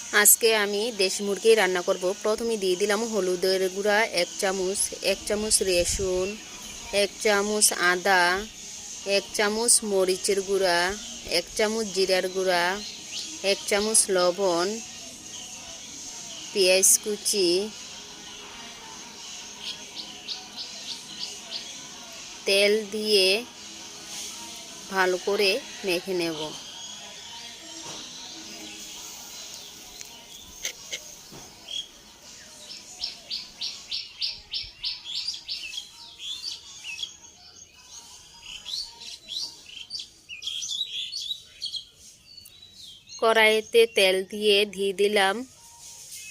आज के आमी देशी मुर्गी रान्ना करब। प्रथमे दिए दिलाम हलुदेर गुड़ा 1 चामच, 1 चामच रसुन, 1 चामच आदा, 1 चामच मरिचेर गुड़ा, 1 चामच जिरार गुड़ा, 1 चामच लवण, पेঁয়াজ कुचि, तेल दिए भालो करे मेखे नेब। कड़ाईते तेल दिए दिलाम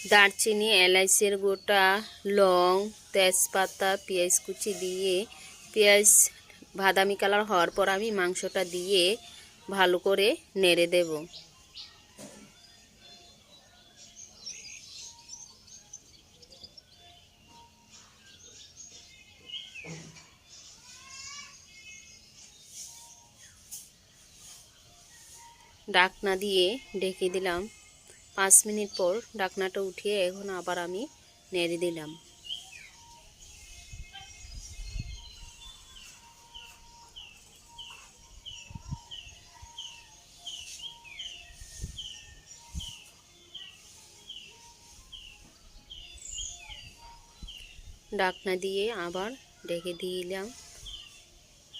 दारचिनी, एलाचेर गोटा, लौंग, तेजपाता, पेঁয়াজ कुचि दिए पेঁয়াজ बादामी कालार हওয়ার পর আমি মাংসটা দিয়ে ভালো করে নেড়ে দেব। ঢাকনা দিয়ে ঢেকে দিলাম। 5 মিনিট পর ঢাকনাটা উঠিয়ে এখন আবার আমি নেড়ে দিলাম। ঢাকনা দিয়ে আবার ঢেকে দিলাম।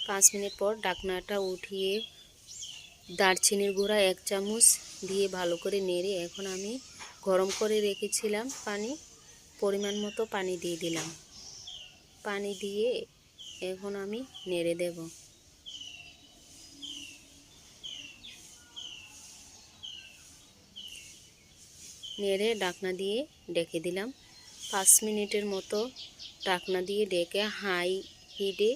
5 মিনিট পর ঢাকনাটা উঠিয়ে দারচিনির গুঁড়া 1 চামচ দিয়ে ভালো করে নেড়ে এখন আমি গরম করে রেখেছিলাম পানি, পরিমাণ মতো পানি দিয়ে দিলাম। পানি দিয়ে এখন আমি নেড়ে দেব। নেড়ে ঢাকনা দিয়ে ঢেকে দিলাম। 5 মিনিটের মতো ঢাকনা দিয়ে ঢেকে হাই হিটে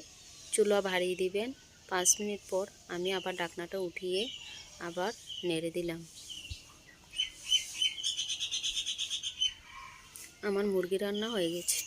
চুলা বাড়িয়ে দিবেন। 5 মিনিট পর আমি আবার ঢাকনাটা উঠিয়ে আবার নেড়ে দিলাম। আমার মুরগি রান্না হয়ে গেছে।